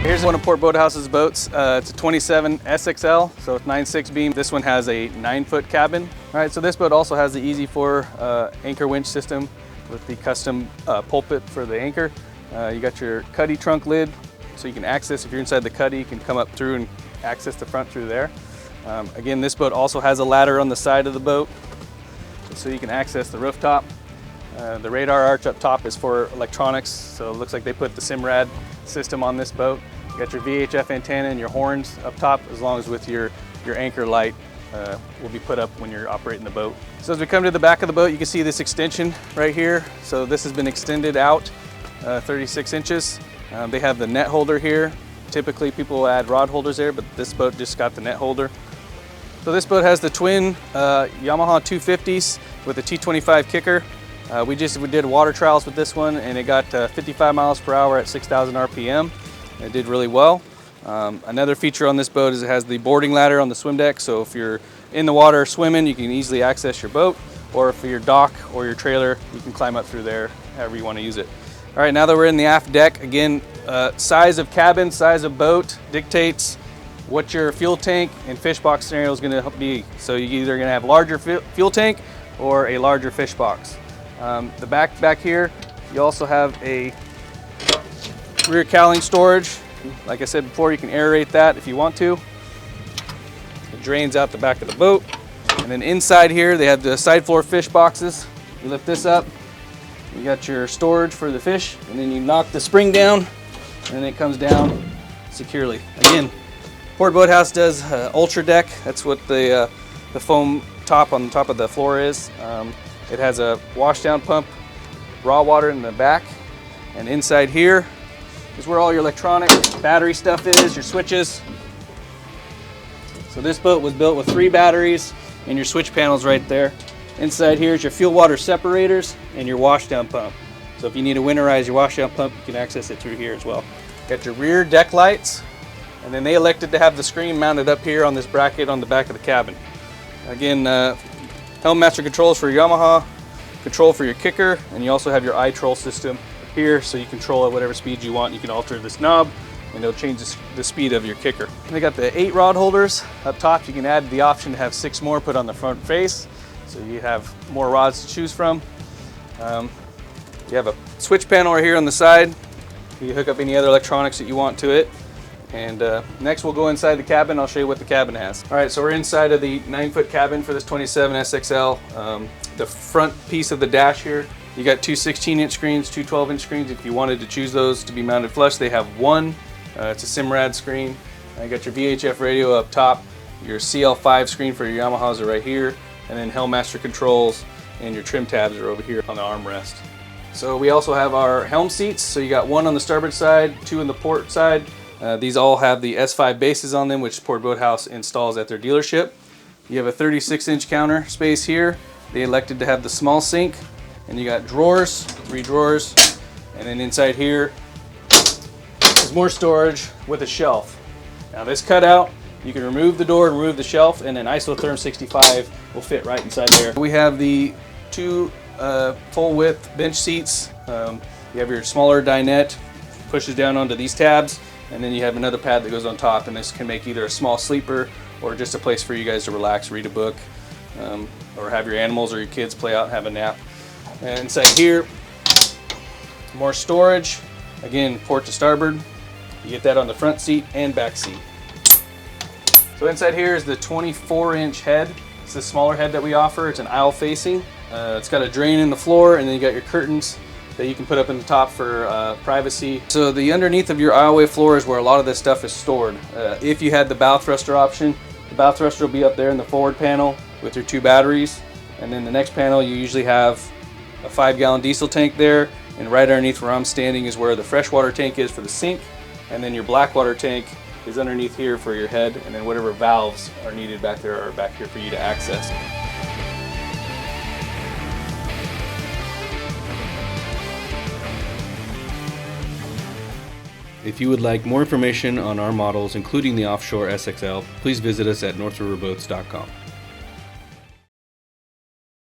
Here's one of Port Boathouse's boats. It's a 27 SXL, so it's 9.6 beam. This one has a 9-foot cabin. All right, so this boat also has the Easy4 anchor winch system with the custom pulpit for the anchor. You got your cuddy trunk lid, so you can access, if you're inside the cuddy, you can come up through and access the front through there. Again, this boat also has a ladder on the side of the boat, so you can access the rooftop. The radar arch up top is for electronics, so it looks like they put the Simrad system on this boat. You got your VHF antenna and your horns up top, as long as with your anchor light will be put up when you're operating the boat. So as we come to the back of the boat, you can see this extension right here. So this has been extended out 36 inches. They have the net holder here. Typically people will add rod holders there, but this boat just got the net holder. So this boat has the twin Yamaha 250s with a T25 kicker. We did water trials with this one, and it got 55 miles per hour at 6,000 RPM. It did really well. Another feature on this boat is it has the boarding ladder on the swim deck, so if you're in the water swimming, you can easily access your boat, or if your dock or your trailer, you can climb up through there however you want to use it. All right, now that we're in the aft deck, again, size of cabin, size of boat dictates what your fuel tank and fish box scenario is going to be. So you're either going to have larger fuel tank or a larger fish box. The back here, you also have a rear cowling storage. Like I said before, you can aerate that if you want to. It drains out the back of the boat. And then inside here, they have the side floor fish boxes. You lift this up, you got your storage for the fish, and then you knock the spring down, and it comes down securely. Again, Port Boathouse does Ultra Deck. That's what the foam top on the top of the floor is. It has a washdown pump, raw water in the back, and inside here is where all your electronic battery stuff is, your switches. So this boat was built with 3 batteries and your switch panels right there. Inside here is your fuel water separators and your washdown pump. So if you need to winterize your washdown pump, you can access it through here as well. Got your rear deck lights, and then they elected to have the screen mounted up here on this bracket on the back of the cabin. Again, helm master controls for your Yamaha, control for your kicker, and you also have your iTroll system here, so you control at whatever speed you want. You can alter this knob and it'll change the speed of your kicker. They got the 8 rod holders up top. You can add the option to have 6 more put on the front face, so you have more rods to choose from. You have a switch panel right here on the side. You can hook up any other electronics that you want to it. And next we'll go inside the cabin. I'll show you what the cabin has. All right, so we're inside of the 9-foot cabin for this 27 SXL. The front piece of the dash here, you got 2 16-inch screens, 2 12-inch screens. If you wanted to choose those to be mounted flush, they have one. It's a Simrad screen. You got your VHF radio up top. Your CL5 screen for your Yamahas are right here. And then helm master controls and your trim tabs are over here on the armrest. So we also have our helm seats. So you got 1 on the starboard side, 2 on the port side. These all have the S5 bases on them, which Port Boathouse installs at their dealership. You have a 36-inch counter space here. They elected to have the small sink, and you got drawers, 3 drawers, and then inside here is more storage with a shelf. Now this cutout, you can remove the door and remove the shelf, and an Isotherm 65 will fit right inside there. We have the 2 full-width bench seats. You have your smaller dinette, pushes down onto these tabs, and then you have another pad that goes on top, and this can make either a small sleeper or just a place for you guys to relax, read a book, or have your animals or your kids play out and have a nap. And inside here, more storage. Again, port to starboard. You get that on the front seat and back seat. So inside here is the 24-inch head. It's the smaller head that we offer. It's an aisle facing. It's got a drain in the floor, and then you got your curtains that you can put up in the top for privacy. So the underneath of your aisleway floor is where a lot of this stuff is stored. If you had the bow thruster option, the bow thruster will be up there in the forward panel with your 2 batteries, and then the next panel you usually have a 5-gallon diesel tank there, and right underneath where I'm standing is where the freshwater tank is for the sink, and then your blackwater tank is underneath here for your head, and then whatever valves are needed back there are back here for you to access. If you would like more information on our models, including the Offshore SXL, please visit us at northriverboats.com.